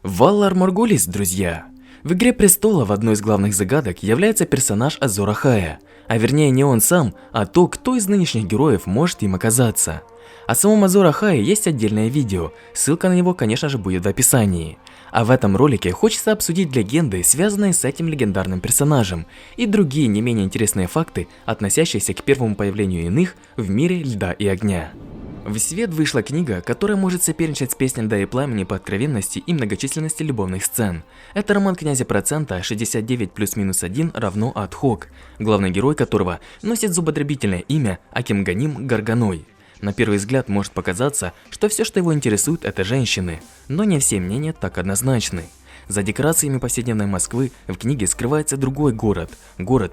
Валлар Моргулис, друзья. В «Игре престолов» одной из главных загадок является персонаж Азор Ахая, а вернее не он сам, а то, кто из нынешних героев может им оказаться. О самом Азор Ахае есть отдельное видео, ссылка на него, конечно же, будет в описании. А в этом ролике хочется обсудить легенды, связанные с этим легендарным персонажем, и другие не менее интересные факты, относящиеся к первому появлению иных в мире льда и огня. В свет вышла книга, которая может соперничать с «Песней льда и пламени» по откровенности и многочисленности любовных сцен. Это роман князя Процента 69 плюс-минус 1 равно Адхок, главный герой которого носит зубодробительное имя Акимганим Гарганой. На первый взгляд может показаться, что все, что его интересует, это женщины, но не все мнения так однозначны. За декорациями повседневной Москвы в книге скрывается другой город,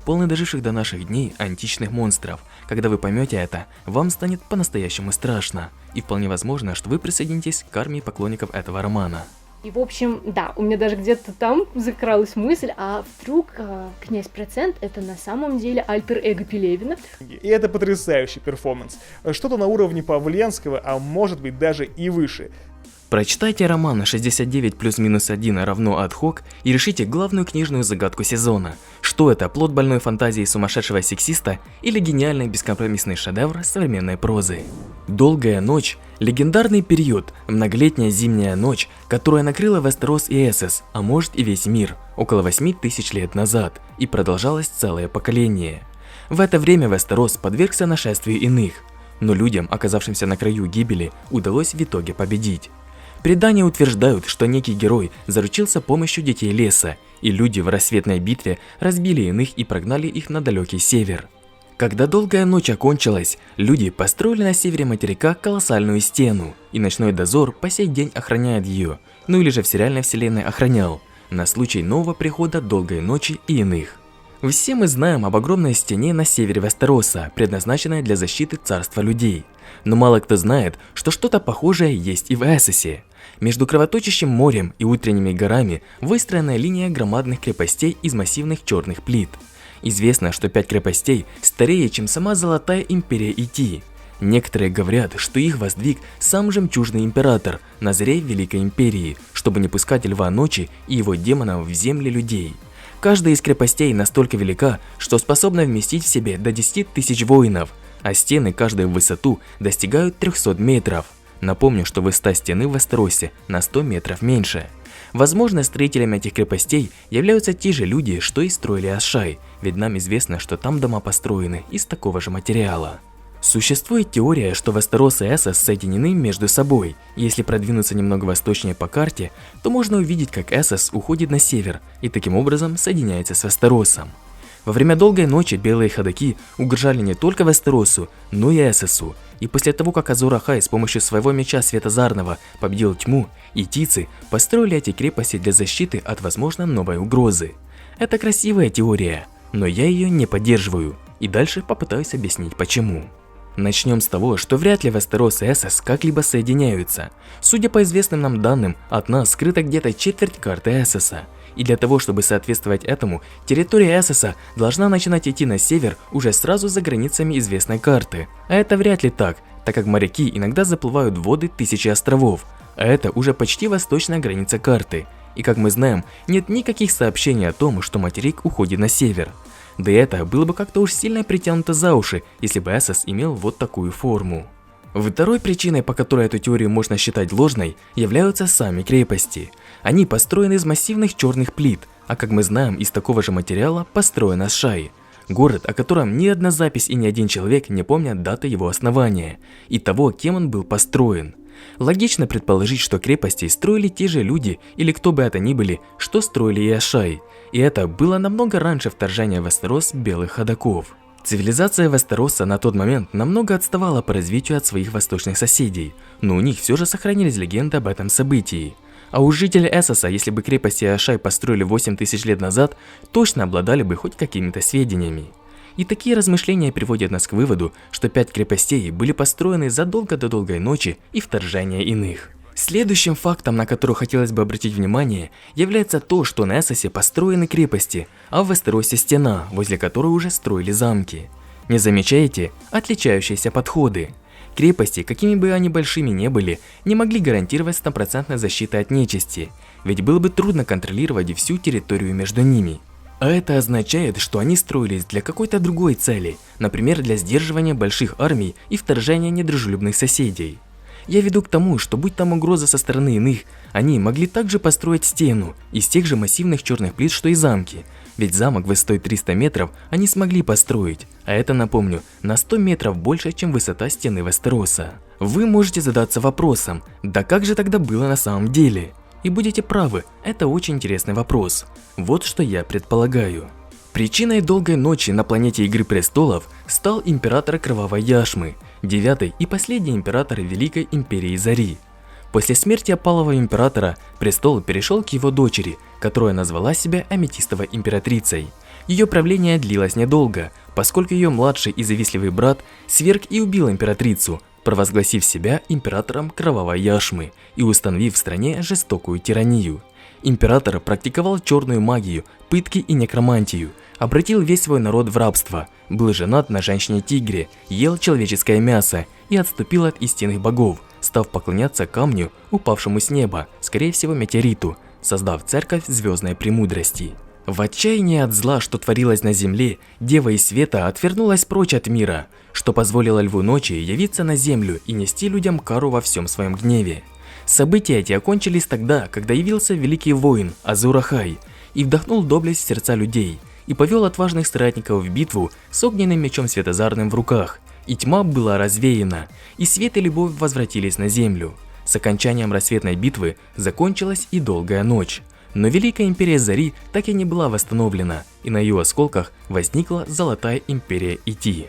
полный доживших до наших дней античных монстров. Когда вы поймете это, вам станет по-настоящему страшно, и вполне возможно, что вы присоединитесь к армии поклонников этого романа. И в общем, да, у меня даже где-то там закралась мысль, а вдруг князь Процент это на самом деле альтер-эго Пелевина? И это потрясающий перформанс. Что-то на уровне Павленского, а может быть даже и выше. Прочитайте роман 69 плюс-минус 1 равно Адхок и решите главную книжную загадку сезона. Что это, плод больной фантазии сумасшедшего сексиста или гениальный бескомпромиссный шедевр современной прозы? Долгая ночь – легендарный период, многолетняя зимняя ночь, которая накрыла Вестерос и Эссес, а может и весь мир, около 8000 лет назад, и продолжалось целое поколение. В это время Вестерос подвергся нашествию иных, но людям, оказавшимся на краю гибели, удалось в итоге победить. Предания утверждают, что некий герой заручился помощью детей леса, и люди в рассветной битве разбили иных и прогнали их на далекий север. Когда долгая ночь окончилась, люди построили на севере материка колоссальную стену, и ночной дозор по сей день охраняет ее, ну или же в сериальной вселенной охранял, на случай нового прихода долгой ночи и иных. Все мы знаем об огромной стене на севере Вестероса, предназначенной для защиты царства людей. Но мало кто знает, что что-то похожее есть и в Эссесе. Между кровоточащим морем и утренними горами выстроена линия громадных крепостей из массивных черных плит. Известно, что 5 крепостей старее, чем сама Золотая Империя Ити. Некоторые говорят, что их воздвиг сам Жемчужный Император на заре Великой Империи, чтобы не пускать Льва Ночи и его демонов в земли людей. Каждая из крепостей настолько велика, что способна вместить в себе до 10 000 воинов, а стены каждой в высоту достигают 300 метров. Напомню, что высота стены в Вестеросе на 100 метров меньше. Возможно, строителями этих крепостей являются те же люди, что и строили Асшай, ведь нам известно, что там дома построены из такого же материала. Существует теория, что Вестерос и Эссес соединены между собой. Если продвинуться немного восточнее по карте, то можно увидеть, как Эссес уходит на север и таким образом соединяется с Вестеросом. Во время долгой ночи белые ходаки угрожали не только Вестеросу, но и Эссесу, и после того, как Азор Ахай с помощью своего меча Светозарного победил тьму, итийцы построили эти крепости для защиты от, возможно, новой угрозы. Это красивая теория, но я ее не поддерживаю, и дальше попытаюсь объяснить почему. Начнем с того, что вряд ли Вестерос и Эссес как-либо соединяются. Судя по известным нам данным, от нас скрыта где-то четверть карты Эссеса. И для того, чтобы соответствовать этому, территория Эссеса должна начинать идти на север уже сразу за границами известной карты. А это вряд ли так, так как моряки иногда заплывают в воды тысячи островов, а это уже почти восточная граница карты. И как мы знаем, нет никаких сообщений о том, что материк уходит на север. Да и это было бы как-то уж сильно притянуто за уши, если бы Эссес имел вот такую форму. Второй причиной, по которой эту теорию можно считать ложной, являются сами крепости. Они построены из массивных черных плит, а как мы знаем, из такого же материала построен Асшай. Город, о котором ни одна запись и ни один человек не помнят даты его основания и того, кем он был построен. Логично предположить, что крепости строили те же люди или кто бы это ни были, что строили и Асшай, и это было намного раньше вторжения в Вестерос белых ходоков. Цивилизация Вестероса на тот момент намного отставала по развитию от своих восточных соседей, но у них все же сохранились легенды об этом событии. А у жителей Эссеса, если бы крепости Асшай построили 8000 лет назад, точно обладали бы хоть какими-то сведениями. И такие размышления приводят нас к выводу, что 5 крепостей были построены задолго до долгой ночи и вторжения иных. Следующим фактом, на который хотелось бы обратить внимание, является то, что на Эссесе построены крепости, а в Вестеросе стена, возле которой уже строили замки. Не замечаете отличающиеся подходы? Крепости, какими бы они большими ни были, не могли гарантировать стопроцентной защиты от нечисти. ведь было бы трудно контролировать всю территорию между ними. А это означает, что они строились для какой-то другой цели, например, для сдерживания больших армий и вторжения недружелюбных соседей. Я веду к тому, что будь там угроза со стороны иных, они могли также построить стену из тех же массивных черных плит, что и замки, ведь замок высотой 300 метров они смогли построить, а это, напомню, на 100 метров больше, чем высота стены Вестероса. Вы можете задаться вопросом, да как же тогда было на самом деле? И будете правы, это очень интересный вопрос. Вот что я предполагаю. Причиной долгой ночи на планете Игры Престолов стал император Кровавой Яшмы, 9-й и последний император Великой Империи Зари. После смерти опалого императора престол перешел к его дочери, которая назвала себя Аметистовой императрицей. Ее правление длилось недолго, поскольку ее младший и завистливый брат сверг и убил императрицу, провозгласив себя императором Кровавой Яшмы и установив в стране жестокую тиранию. Император практиковал черную магию, пытки и некромантию, обратил весь свой народ в рабство, был женат на женщине-тигре, ел человеческое мясо и отступил от истинных богов, став поклоняться камню, упавшему с неба, скорее всего метеориту, создав церковь звездной премудрости. В отчаянии от зла, что творилось на земле, Дева из Света отвернулась прочь от мира, что позволило Льву Ночи явиться на землю и нести людям кару во всем своем гневе. События эти окончились тогда, когда явился великий воин Азур Ахай и вдохнул доблесть в сердца людей, и повел отважных стратников в битву с огненным мечом светозарным в руках, и тьма была развеяна, и свет и любовь возвратились на землю. С окончанием рассветной битвы закончилась и долгая ночь, но Великая Империя Зари так и не была восстановлена, и на ее осколках возникла Золотая Империя Ити.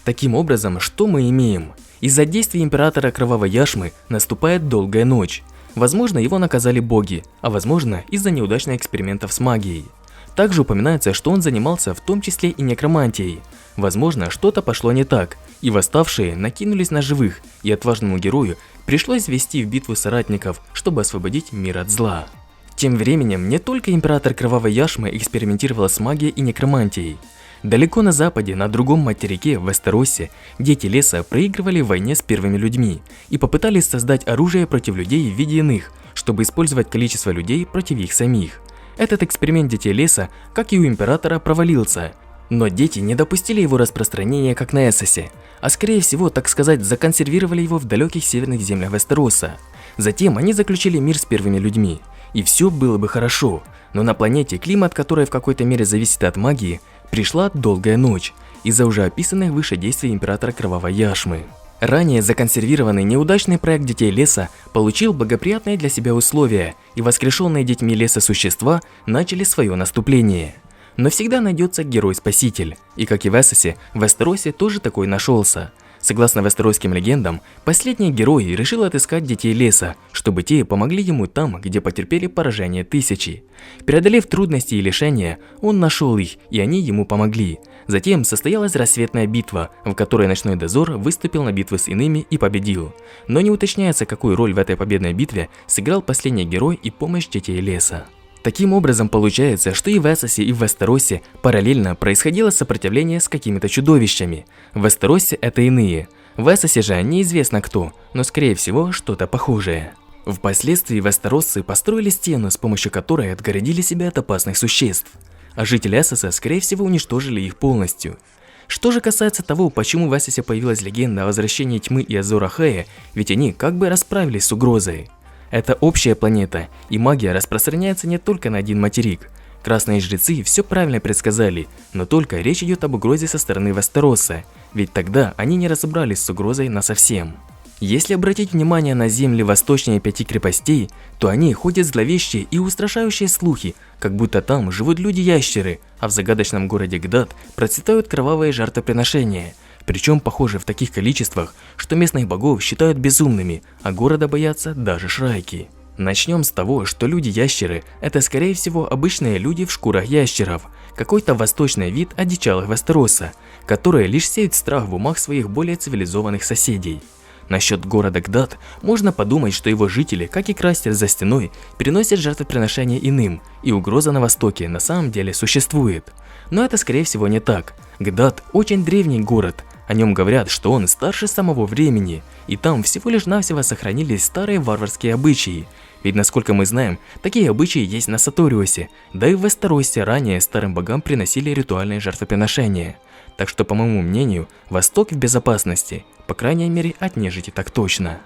Таким образом, что мы имеем? Из-за действий императора Кровавой Яшмы наступает долгая ночь. Возможно, его наказали боги, а возможно, из-за неудачных экспериментов с магией. Также упоминается, что он занимался в том числе и некромантией. Возможно, что-то пошло не так, и восставшие накинулись на живых, и отважному герою пришлось ввести в битву соратников, чтобы освободить мир от зла. Тем временем, не только император Кровавой Яшмы экспериментировал с магией и некромантией. Далеко на западе, на другом материке, в Вестеросе, дети леса проигрывали в войне с первыми людьми и попытались создать оружие против людей в виде иных, чтобы использовать количество людей против их самих. Этот эксперимент детей леса, как и у императора, провалился, но дети не допустили его распространения, как на Эссосе, а скорее всего, так сказать, законсервировали его в далеких северных землях Вестероса. Затем они заключили мир с первыми людьми, и все было бы хорошо, но на планете, климат которой в какой-то мере зависит от магии, пришла долгая ночь из-за уже описанных выше действий императора Кровавой Яшмы. Ранее законсервированный неудачный проект детей леса получил благоприятные для себя условия, и воскрешенные детьми леса существа начали свое наступление. Но всегда найдется герой-спаситель, и как и в Эссосе, в Вестеросе тоже такой нашелся. Согласно вестеросским легендам, последний герой решил отыскать детей леса, чтобы те помогли ему там, где потерпели поражение тысячи. Преодолев трудности и лишения, он нашел их, и они ему помогли. Затем состоялась рассветная битва, в которой Ночной Дозор выступил на битву с иными и победил. Но не уточняется, какую роль в этой победной битве сыграл последний герой и помощь детей леса. Таким образом, получается, что и в Эссосе, и в Вестеросе параллельно происходило сопротивление с какими-то чудовищами. В Вестеросе это иные. В Эссосе же неизвестно кто, но скорее всего что-то похожее. Впоследствии вестеросцы построили стену, с помощью которой отгородили себя от опасных существ. А жители Эссоса, скорее всего, уничтожили их полностью. Что же касается того, почему в Эссосе появилась легенда о возвращении тьмы и Азур Ахая, ведь они как бы расправились с угрозой. Это общая планета, и магия распространяется не только на один материк. Красные жрецы все правильно предсказали, но только речь идет об угрозе со стороны Вестероса, ведь тогда они не разобрались с угрозой насовсем. Если обратить внимание на земли восточнее 5 крепостей, то они ходят зловещие и устрашающие слухи, как будто там живут люди-ящеры, а в загадочном городе Гдат процветают кровавые жертвоприношения. Причем похоже в таких количествах, что местных богов считают безумными, а города боятся даже шрайки. Начнем с того, что люди-ящеры – это скорее всего обычные люди в шкурах ящеров, какой-то восточный вид одичалых Вестероса, которые лишь сеют страх в умах своих более цивилизованных соседей. Насчет города Гдат можно подумать, что его жители, как и Крастер за стеной, переносят жертвоприношения иным, и угроза на востоке на самом деле существует. Но это скорее всего не так. Гдат – очень древний город. О нем говорят, что он старше самого времени, и там всего лишь навсего сохранились старые варварские обычаи. Ведь, насколько мы знаем, такие обычаи есть на Саториусе, да и в Вестеросе ранее старым богам приносили ритуальные жертвоприношения. Так что, по моему мнению, Восток в безопасности, по крайней мере от нежити так точно.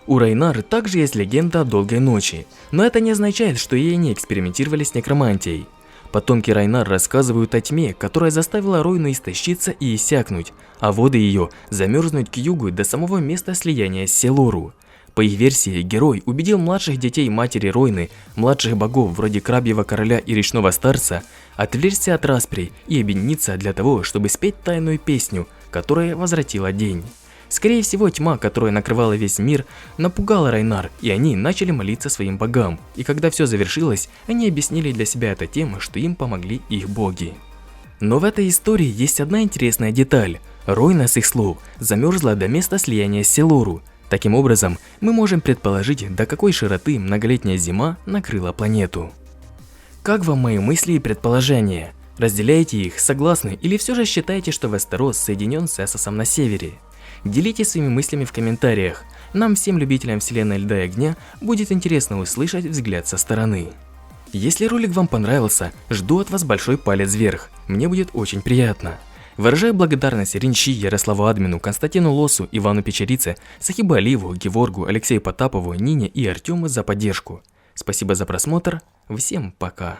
У Райнар также есть легенда о долгой ночи, но это не означает, что ей не экспериментировали с некромантией. Потомки Райнар рассказывают о тьме, которая заставила Ройну истощиться и иссякнуть, а воды ее замерзнуть к югу до самого места слияния с Селору. По их версии, герой убедил младших детей матери Ройны, младших богов вроде Крабьего Короля и Речного Старца, отвлечься от распри и объединиться для того, чтобы спеть тайную песню, которая возвратила день. Скорее всего, тьма, которая накрывала весь мир, напугала Райнар, и они начали молиться своим богам. И когда все завершилось, они объяснили для себя это тем, что им помогли их боги. Но в этой истории есть одна интересная деталь. Ройна, с их слов, замерзла до места слияния с Селору. Таким образом, мы можем предположить, до какой широты многолетняя зима накрыла планету. Как вам мои мысли и предположения? Разделяете их, согласны или все же считаете, что Вестерос соединен с Эссосом на севере? Делитесь своими мыслями в комментариях. Нам, всем любителям вселенной Льда и Огня, будет интересно услышать взгляд со стороны. Если ролик вам понравился, жду от вас большой палец вверх, мне будет очень приятно. Выражаю благодарность Ринчи, Ярославу Админу, Константину Лосу, Ивану Печерице, Сахибу Алиеву, Геворгу, Алексею Потапову, Нине и Артему за поддержку. Спасибо за просмотр, всем пока.